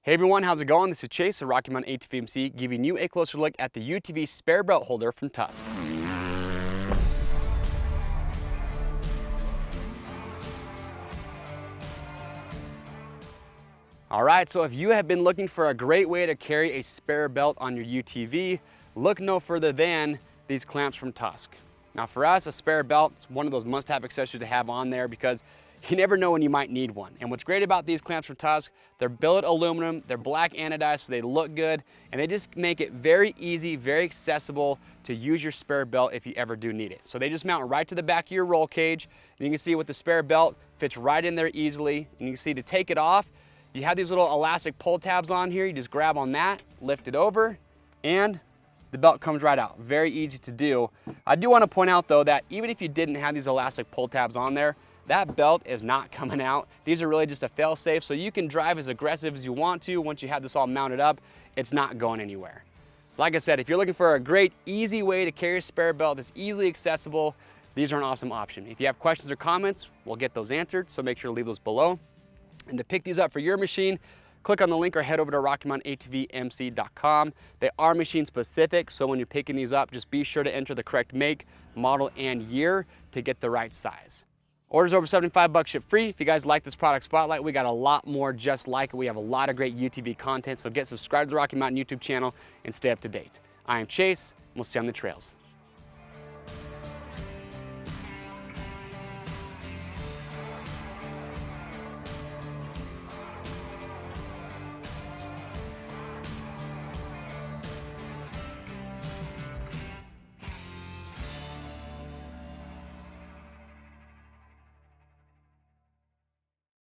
Hey everyone, how's it going? This is Chase, the Rocky Mountain ATV MC, giving you a closer look at the UTV spare belt holder from Tusk. All right, so if you have been looking for a great way to carry a spare belt on your UTV, look no further than these clamps from Tusk. Now for us, a spare belt is one of those must-have accessories to have on there because you never know when you might need one. And what's great about these clamps from Tusk, they're billet aluminum, they're black anodized, so they look good, and they just make it very easy, very accessible to use your spare belt if you ever do need it. So they just mount right to the back of your roll cage, and you can see with the spare belt, fits right in there easily. And you can see to take it off, you have these little elastic pull tabs on here. You just grab on that, lift it over, and the belt comes right out. Very easy to do. I do want to point out though that even if you didn't have these elastic pull tabs on there, that belt is not coming out. These are really just a fail-safe, so you can drive as aggressive as you want to. Once you have this all mounted up, it's not going anywhere. So like I said, if you're looking for a great, easy way to carry a spare belt that's easily accessible, these are an awesome option. If you have questions or comments, we'll get those answered, so make sure to leave those below. And to pick these up for your machine, click on the link or head over to RockyMountainATVMC.com. They are machine specific, so when you're picking these up, just be sure to enter the correct make, model, and year to get the right size. Orders over $75 ship free. If you guys like this product spotlight, we got a lot more just like it. We have a lot of great UTV content, so get subscribed to the Rocky Mountain YouTube channel and stay up to date. I am Chase, and we'll see you on the trails.